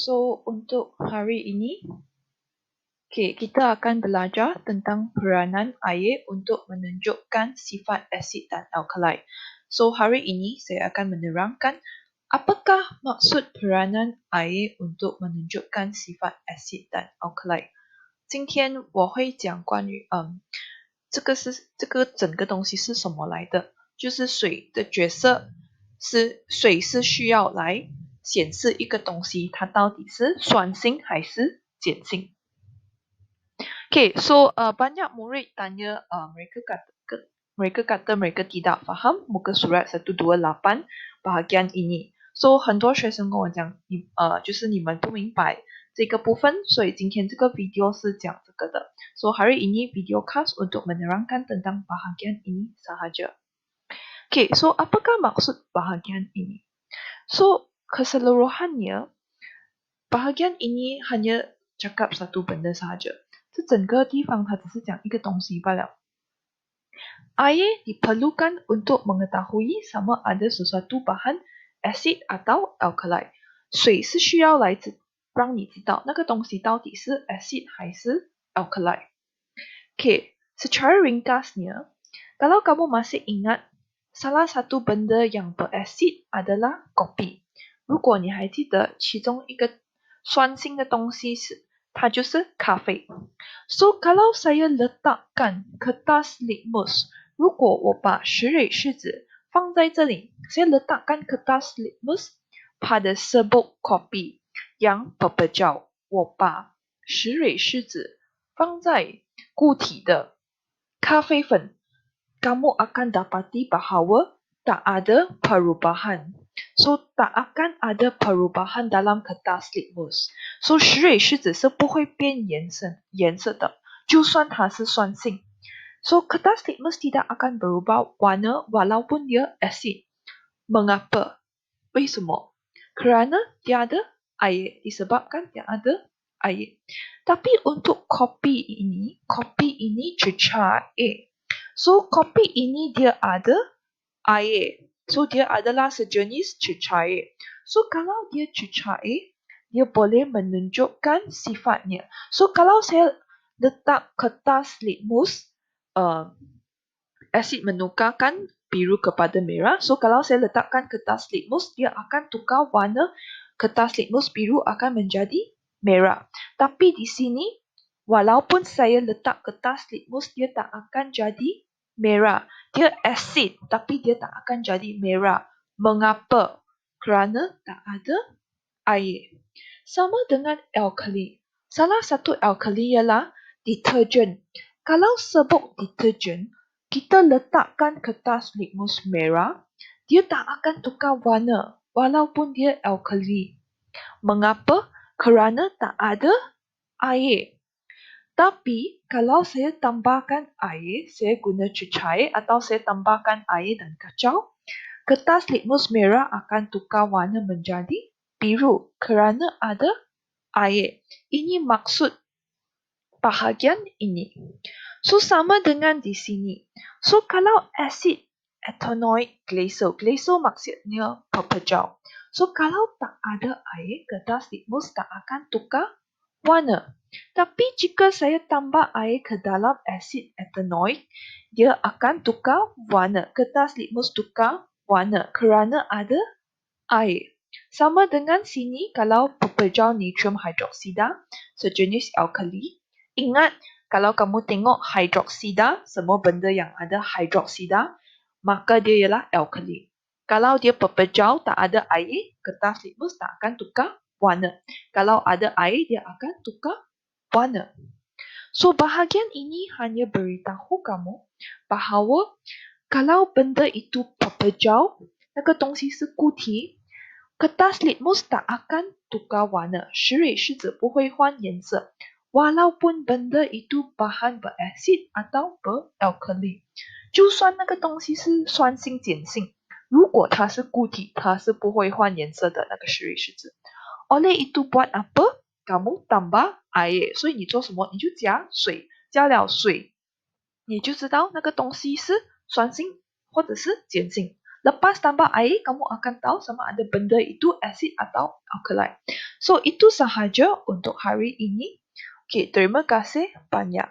So, untuk hari ini, kita akan belajar tentang peranan air untuk menunjukkan sifat asid dan alkali. So, hari ini saya akan menerangkan apakah maksud peranan air untuk menunjukkan sifat asid dan alkali. 今天我会讲关于这个整个东西是什么来的，就是水的角色水是需要来显示一个东西它到底是酸性还是碱性。Okay, so banyak murid tanya mereka kata mereka tidak faham muka surat 128 bahagian ini. So 很多学生跟我讲就是你们不明白这个部分，所以今天这个 video 是讲这个的。So hari ini video khas untuk menerangkan tentang bahagian ini sahaja. Okay, so apakah maksud bahagian ini? So keseluruhannya bahagian ini hanya cakap satu benda sahaja. 这整个地方它只是讲一个东西罢了。Air diperlukan untuk mengetahui sama ada sesuatu bahan asid atau alkali. 水是需要来让你知道那个东西到底是 asid 还是 alkali. Okay, secara ringkasnya, kalau kamu masih ingat, salah satu benda yang berasid adalah kopi. 如果你还记得其中一个酸性的东西它就是咖啡。So kalau saya letakkan kertas litmus, 如果我把石蕊试纸放在这里， saya letakkan kertas litmus pada serbuk kopi yang berpejau. 我把石蕊试纸放在固体的咖啡粉, kamu akan dapati bahawa tak ada perubahan. So, tak akan ada perubahan dalam kertas litmus. So, 石蕊试纸是不会变颜色的，就算它是酸性。So, kertas litmus tidak akan berubah warna walaupun dia asid. Mengapa? 为什么? Kerana dia ada air. Disebabkan dia ada air. Tapi untuk kopi ini cecair. So, kopi ini dia ada air. So, dia adalah sejenis cecair. So, kalau dia cecair, dia boleh menunjukkan sifatnya. So, kalau saya letak kertas litmus, asid menukarkan biru kepada merah. So, kalau saya letakkan kertas litmus, dia akan tukar warna. Kertas litmus biru akan menjadi merah. Tapi di sini, walaupun saya letak kertas litmus, dia tak akan jadi merah. Dia asid, tapi dia tak akan jadi merah. Mengapa? Kerana tak ada air. Sama dengan alkali. Salah satu alkali ialah deterjen. Kalau serbuk deterjen, kita letakkan kertas litmus merah, dia tak akan tukar warna walaupun dia alkali. Mengapa? Kerana tak ada air. Tapi, kalau saya tambahkan air, saya guna cecair atau saya tambahkan air dan kacau, kertas litmus merah akan tukar warna menjadi biru kerana ada air. Ini maksud bahagian ini. So, sama dengan di sini. So, kalau asid ethanoic glycol maksudnya pepejau. So, kalau tak ada air, kertas litmus tak akan tukar warna. Tapi jika saya tambah air ke dalam asid ethanoic, dia akan tukar warna. Kertas litmus tukar warna kerana ada air. Sama dengan sini, kalau pepejau natrium hidroksida, sejenis alkali. Ingat, kalau kamu tengok hidroksida, semua benda yang ada hidroksida, maka dia ialah alkali. Kalau dia pepejau, tak ada air, kertas litmus tak akan tukar warna. Kalau ada air, dia akan tukar warna. So, bahagian ini hanya beritahu kamu bahawa kalau benda itu pepejau, 那个东西是固体, kertas litmus tak akan tukar warna. 石蕊试纸不会换颜色. Walaupun benda itu bahan berasid atau beralkali. 就算那个东西是酸性碱性, 如果它是固体, 它是不会换颜色的那个石蕊试纸. Oleh itu buat apa? Kamu tambah air. 所以你做什么? 你就加水. 加了水, 你就知道那个东西是酸性或者是碱性. Lepas tambah air, kamu akan tahu sama ada benda itu asid atau alkali. So, itu sahaja untuk hari ini. Okey, terima kasih banyak.